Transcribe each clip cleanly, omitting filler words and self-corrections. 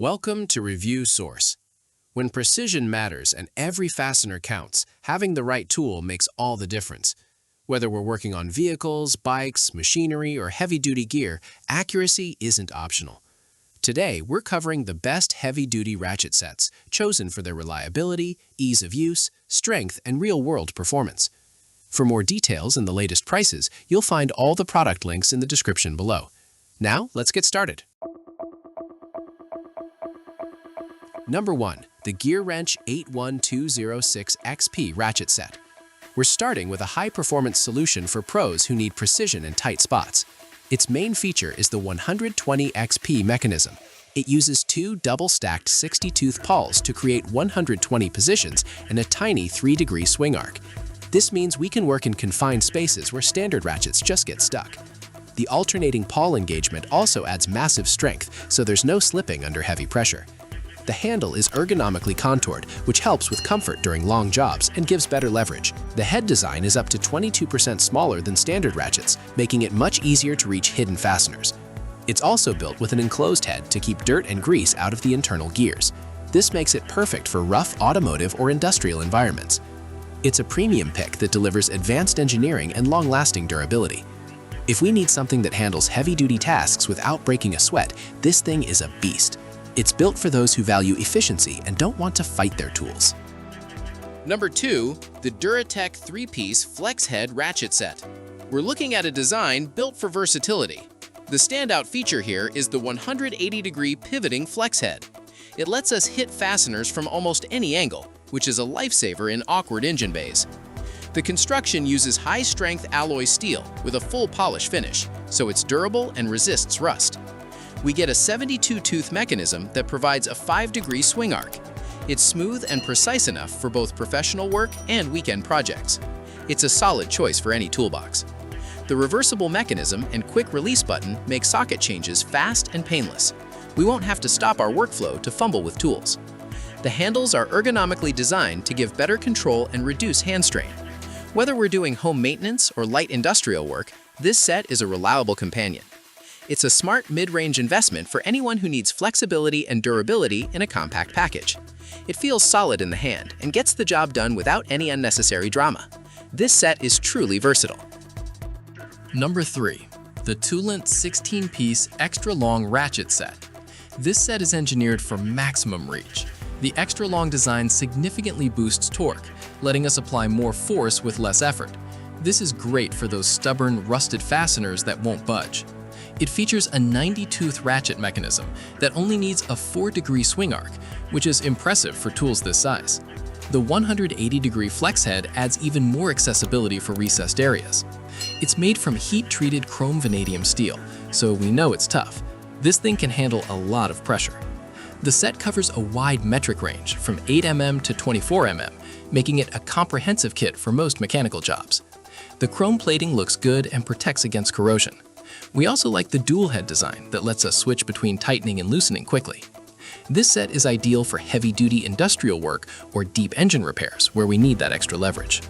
Welcome to Review Source. When precision matters and every fastener counts, having the right tool makes all the difference. Whether we're working on vehicles, bikes, machinery, or heavy-duty gear, accuracy isn't optional. Today, we're covering the best heavy-duty ratchet sets, chosen for their reliability, ease of use, strength, and real-world performance. For more details and the latest prices, you'll find all the product links in the description below. Now, let's get started. Number 1. The GEARWRENCH 81206 XP Ratchet Set. We're starting with a high-performance solution for pros who need precision in tight spots. Its main feature is the 120 XP mechanism. It uses two double-stacked 60-tooth pawls to create 120 positions and a tiny 3-degree swing arc. This means we can work in confined spaces where standard ratchets just get stuck. The alternating pawl engagement also adds massive strength, so there's no slipping under heavy pressure. The handle is ergonomically contoured, which helps with comfort during long jobs and gives better leverage. The head design is up to 22% smaller than standard ratchets, making it much easier to reach hidden fasteners. It's also built with an enclosed head to keep dirt and grease out of the internal gears. This makes it perfect for rough automotive or industrial environments. It's a premium pick that delivers advanced engineering and long-lasting durability. If we need something that handles heavy-duty tasks without breaking a sweat, this thing is a beast. It's built for those who value efficiency and don't want to fight their tools. Number 2. The DURATECH 3-piece Flex Head Ratchet Set. We're looking at a design built for versatility. The standout feature here is the 180-degree pivoting flex head. It lets us hit fasteners from almost any angle, which is a lifesaver in awkward engine bays. The construction uses high-strength alloy steel with a full polish finish, so it's durable and resists rust. We get a 72-tooth mechanism that provides a 5-degree swing arc. It's smooth and precise enough for both professional work and weekend projects. It's a solid choice for any toolbox. The reversible mechanism and quick release button make socket changes fast and painless. We won't have to stop our workflow to fumble with tools. The handles are ergonomically designed to give better control and reduce hand strain. Whether we're doing home maintenance or light industrial work, this set is a reliable companion. It's a smart mid-range investment for anyone who needs flexibility and durability in a compact package. It feels solid in the hand and gets the job done without any unnecessary drama. This set is truly versatile. Number 3. The Toolant 16-piece extra-long ratchet set. This set is engineered for maximum reach. The extra-long design significantly boosts torque, letting us apply more force with less effort. This is great for those stubborn, rusted fasteners that won't budge. It features a 90-tooth ratchet mechanism that only needs a 4-degree swing arc, which is impressive for tools this size. The 180-degree flex head adds even more accessibility for recessed areas. It's made from heat-treated chrome vanadium steel, so we know it's tough. This thing can handle a lot of pressure. The set covers a wide metric range from 8 mm to 24 mm, making it a comprehensive kit for most mechanical jobs. The chrome plating looks good and protects against corrosion. We also like the dual head design that lets us switch between tightening and loosening quickly. This set is ideal for heavy-duty industrial work or deep engine repairs where we need that extra leverage.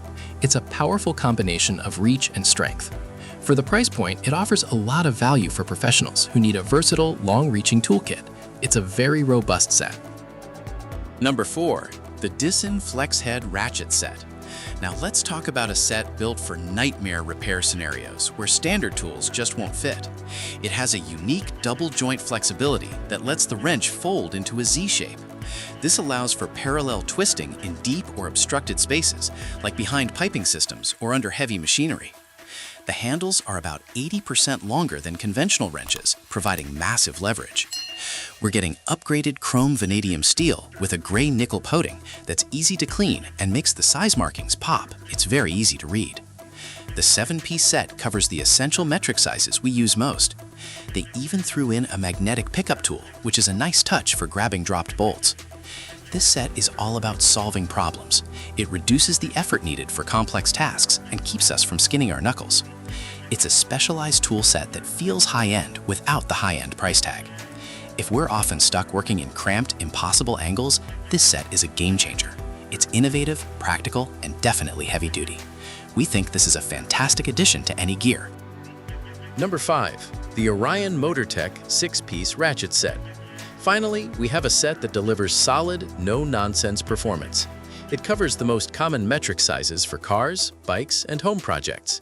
It's a powerful combination of reach and strength. For the price point, it offers a lot of value for professionals who need a versatile, long-reaching toolkit. It's a very robust set. Number 4. The DISEN Flex Head Ratchet Set. Now let's talk about a set built for nightmare repair scenarios where standard tools just won't fit. It has a unique double joint flexibility that lets the wrench fold into a Z shape. This allows for parallel twisting in deep or obstructed spaces, like behind piping systems or under heavy machinery. The handles are about 80% longer than conventional wrenches, providing massive leverage. We're getting upgraded chrome vanadium steel with a gray nickel coating that's easy to clean and makes the size markings pop. It's very easy to read. The 7-piece set covers the essential metric sizes we use most. They even threw in a magnetic pickup tool, which is a nice touch for grabbing dropped bolts. This set is all about solving problems. It reduces the effort needed for complex tasks and keeps us from skinning our knuckles. It's a specialized tool set that feels high-end without the high-end price tag. If we're often stuck working in cramped, impossible angles, this set is a game-changer. It's innovative, practical, and definitely heavy-duty. We think this is a fantastic addition to any gear. Number 5. The Orion MotorTech 6-piece Ratchet Set. Finally, we have a set that delivers solid, no-nonsense performance. It covers the most common metric sizes for cars, bikes, and home projects.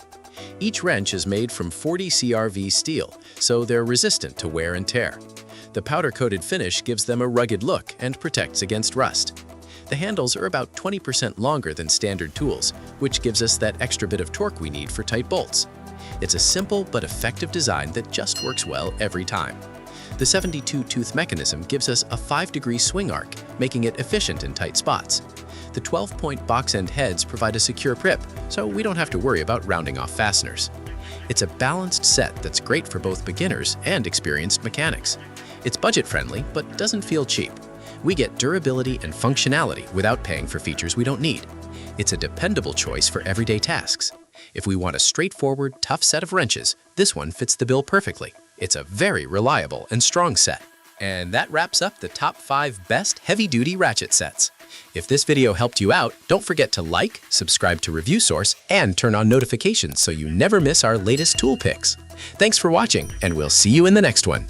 Each wrench is made from 40 CRV steel, so they're resistant to wear and tear. The powder-coated finish gives them a rugged look and protects against rust. The handles are about 20% longer than standard tools, which gives us that extra bit of torque we need for tight bolts. It's a simple but effective design that just works well every time. The 72-tooth mechanism gives us a 5-degree swing arc, making it efficient in tight spots. The 12-point box end heads provide a secure grip, so we don't have to worry about rounding off fasteners. It's a balanced set that's great for both beginners and experienced mechanics. It's budget-friendly, but doesn't feel cheap. We get durability and functionality without paying for features we don't need. It's a dependable choice for everyday tasks. If we want a straightforward, tough set of wrenches, this one fits the bill perfectly. It's a very reliable and strong set. And that wraps up the top 5 best heavy-duty ratchet sets. If this video helped you out, don't forget to like, subscribe to Review Source, and turn on notifications so you never miss our latest tool picks. Thanks for watching, and we'll see you in the next one.